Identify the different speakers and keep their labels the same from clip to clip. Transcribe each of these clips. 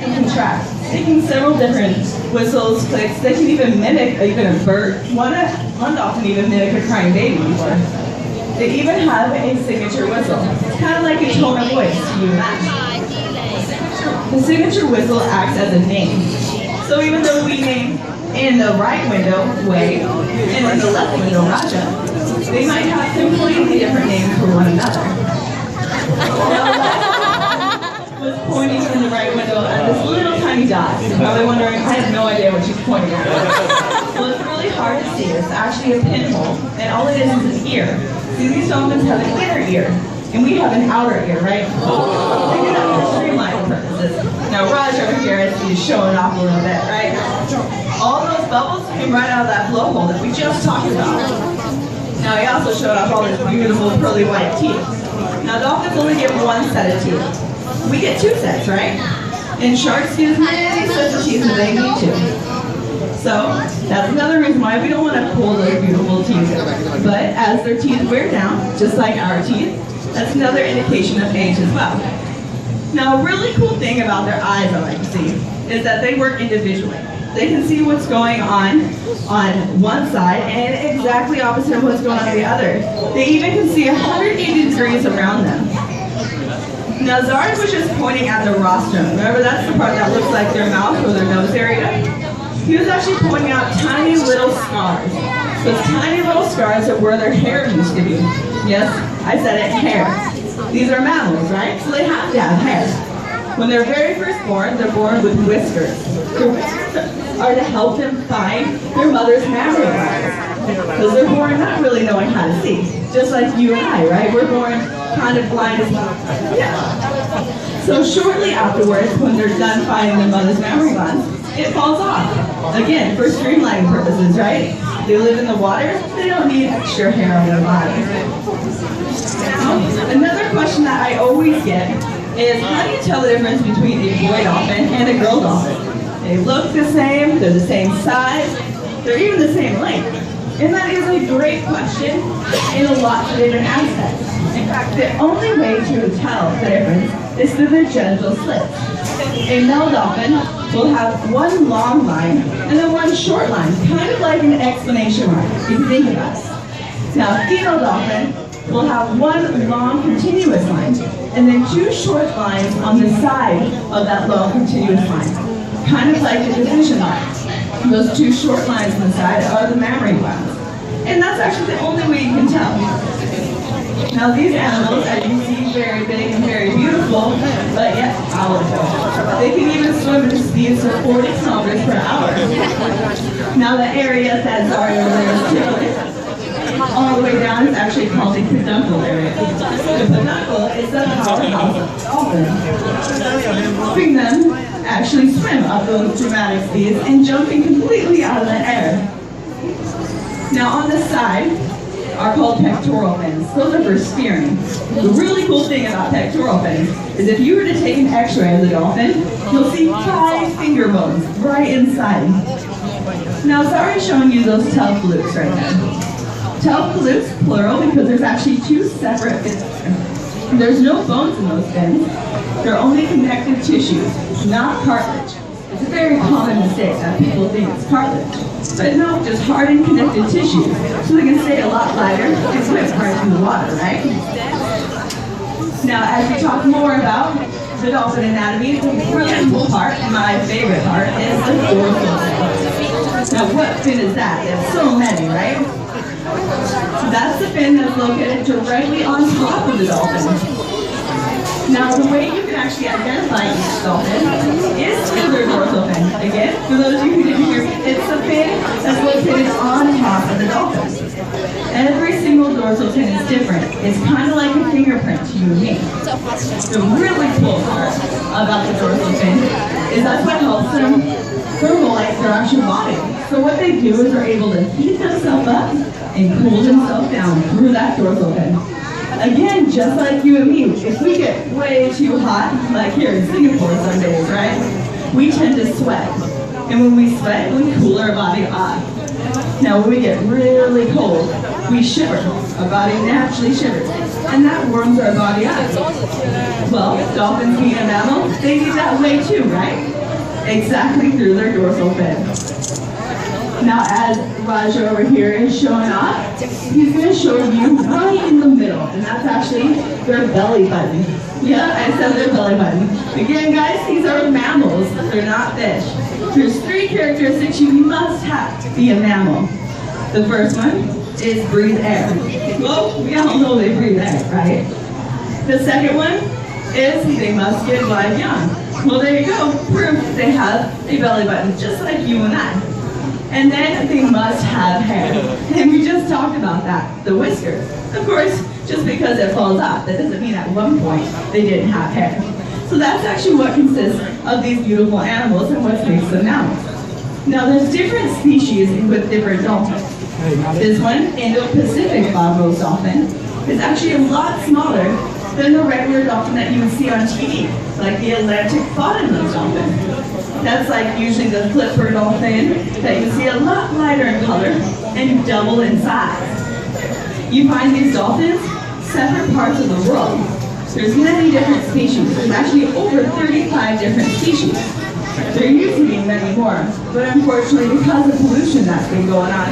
Speaker 1: and contract, making several different whistles, clicks. They can even mimic even a bird. One dolphin even mimic a crying baby before. They even have a signature whistle. It's kind of like a tone of voice you imagine. The signature whistle acts as a name. So even though we name in the right window, Wei, and in the left window, Raja, they might have completely different names for one another. Was pointing in the right window at this little tiny dot. You're probably wondering, I have no idea what she's pointing at. Well, it's really hard to see. It's actually a pinhole, and all it is an ear. See, these dolphins have an inner ear, and we have an outer ear, right? They do that for streamlining purposes. Now, Raj over here is showing off a little bit, right? All those bubbles came right out of that blowhole that we just talked about. Now, he also showed off all these beautiful pearly white teeth. Now, dolphins only get one set of teeth. We get two sets, right? And sharks use many sets of teeth when they need to. So that's another reason why we don't want to pull those beautiful teeth. But as their teeth wear down, just like our teeth, that's another indication of age as well. Now, a really cool thing about their eyes, I like to see, is that they work individually. They can see what's going on one side and exactly opposite of what's going on the other. They even can see 180 degrees around them. Now, Zari was just pointing at the rostrum. Remember, that's the part that looks like their mouth or their nose area? He was actually pointing out tiny little scars. Those tiny little scars are where their hair used to be. Yes, I said it, hair. These are mammals, right? So they have to have hair. When they're very first born, they're born with whiskers. The whiskers are to help them find their mother's mammary glands. Because they're born not really knowing how to see. Just like you and I, right? We're born kind of blind as well. Yeah. So shortly afterwards, when they're done finding their mother's mammary glands, it falls off. Again, for streamlining purposes, right? They live in the water, they don't need extra hair on their body. Now, another question that I always get is, how do you tell the difference between a boy dolphin and a girl dolphin? They look the same, they're the same size, they're even the same length. And that is a great question in a lot of different aspects. In fact, the only way to tell the difference is through their genital slits. A male dolphin will have one long line and then one short line, kind of like an exclamation mark, if you think about it. Now, a female dolphin will have one long continuous line and then two short lines on the side of that long continuous line, kind of like a division line. Those two short lines on the side are the mammary glands. And that's actually the only way you can tell. Now these animals, as you see, very big and very beautiful, but yet powerful. They can even swim at speeds of 40 kilometers per hour. Now the area that Zari over there is tickling, all the way down is actually called the peduncle area. The peduncle is the powerhouse of dolphins, helping them actually swim up those dramatic speeds and jumping completely out of the air. Now on the side are called pectoral fins. Those are for steering. The really cool thing about pectoral fins is if you were to take an x-ray of the dolphin, you'll see 5 finger bones right inside. Now Zari's showing you those tail flukes right now. Tail flukes, plural, because there's actually 2 separate fins. There's no bones in those fins. They're only connective tissues, not cartilage. It's a very common mistake that people think it's cartilage. But no, just hardened connective tissues, so they can stay a lot lighter and swim right through the water, right? Now, as we talk more about the dolphin anatomy, the really cool part, my favorite part, is the dorsal fin. Now, what fin is that? There's so many, right? So that's the fin that's located directly on top of the dolphin. Now, the way you can actually identify each dolphin is through their dorsal fin. Again, for those of you who didn't hear me, it's the fin that's located on top of the dolphin. Every single dorsal fin is different. It's kind of like a fingerprint to you and me. The really cool part about the dorsal fin is that's what helps them thermolite their actual body. So what they do is they're able to heat themselves up and cool themselves down through that dorsal fin. Again, just like you and me, if we get way too hot, like here in Singapore some days, right? We tend to sweat. And when we sweat, we cool our body off. Now when we get really cold, we shiver. Our body naturally shivers. and that warms our body up. Well, dolphins being a mammal, they do that way too, right? Exactly through their dorsal fin. Now as Raja over here is showing off, he's going to show you right in the middle, and that's actually their belly button. Yeah, I said their belly button. Again guys, these are mammals, they're not fish. There's 3 characteristics you must have to be a mammal. The first one is breathe air. Well, we all know they breathe air, right? The second one is they must give live young. Well, there you go, proof they have a belly button, just like you and I. And then they must have hair. And we just talked about that, the whiskers. Of course, just because it falls off, that doesn't mean at one point they didn't have hair. So that's actually what consists of these beautiful animals and what makes them mammals. Now there's different species with different dolphins. This one, Indo-pacific bottlenose dolphin, is actually a lot smaller than the regular dolphin that you would see on TV, like the Atlantic bottlenose dolphin. That's like usually the flipper dolphin that you see a lot lighter in color and double in size. You find these dolphins separate parts of the world. There's many different species. There's actually over 35 different species. There used to be many more, but unfortunately because of pollution that's been going on,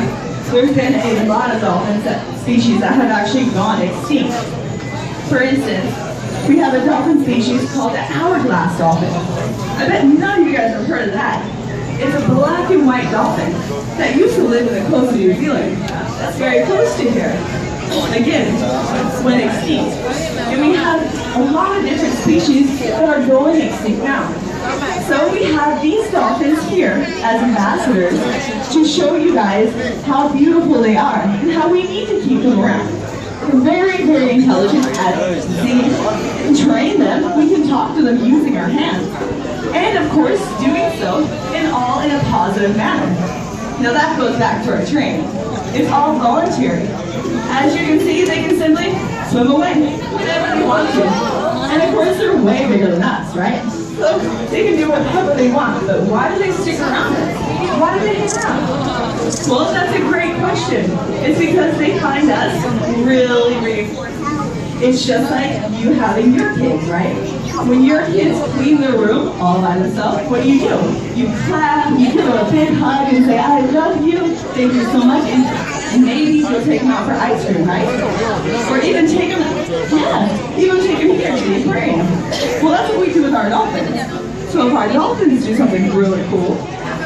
Speaker 1: there's been a lot of dolphins species that have actually gone extinct. For instance, we have a dolphin species called the hourglass dolphin. I bet none of you guys have heard of that. It's a black and white dolphin that used to live in the coast of New Zealand. That's very close to here. Again, went extinct. And we have a lot of different species that are going extinct now. So we have these dolphins here as ambassadors to show you guys how beautiful they are and how we need to keep them around. They're very, very intelligent at seeing and train them. We can talk to them using our hands. And of course, doing so in a positive manner. Now that goes back to our training. It's all voluntary. As you can see, they can simply swim away whenever they want to. And of course, they're way bigger than us, right? So they can do whatever they want, but why do they stick around us? Why do they hang around? Well, that's a great question. It's because they find us really reinforcing. It's just like you having your kids, right? When your kids clean their room all by themselves, what do? You clap, you give them a big hug and say, I love you, thank you so much, and maybe you'll take them out for ice cream, right? Or even take them, even take them here to the aquarium. Well, that's what we do with our dolphins. So if our dolphins do something really cool,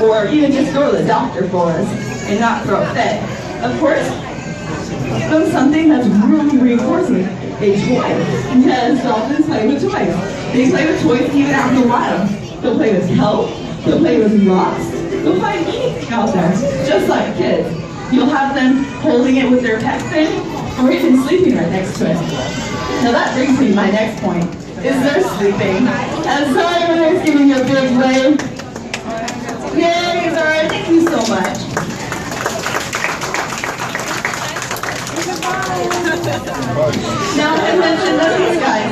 Speaker 1: or even just go to the doctor for us and not throw a fit, of course, give them something that's really reinforcing, a toy. Because dolphins play with toys. They play with toys even out in the wild. They'll play with kelp, they'll play with rocks, they'll find anything out there, just like kids. You'll have them holding it with their pet fin, or even sleeping right next to it. Now that brings me to my next point, is they're sleeping. And so everyone's giving you a big wave. Yay, Zara, thank you so much. Now I mentioned that these guys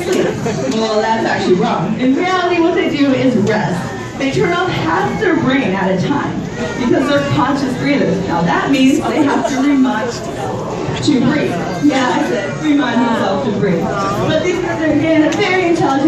Speaker 1: sleep. Well, that's actually wrong. In reality, what they do is rest. They turn off half their brain at a time because they're conscious breathers. Now that means they have to remind to breathe. Yeah, I said remind themselves to breathe. But these guys are, again, very intelligent.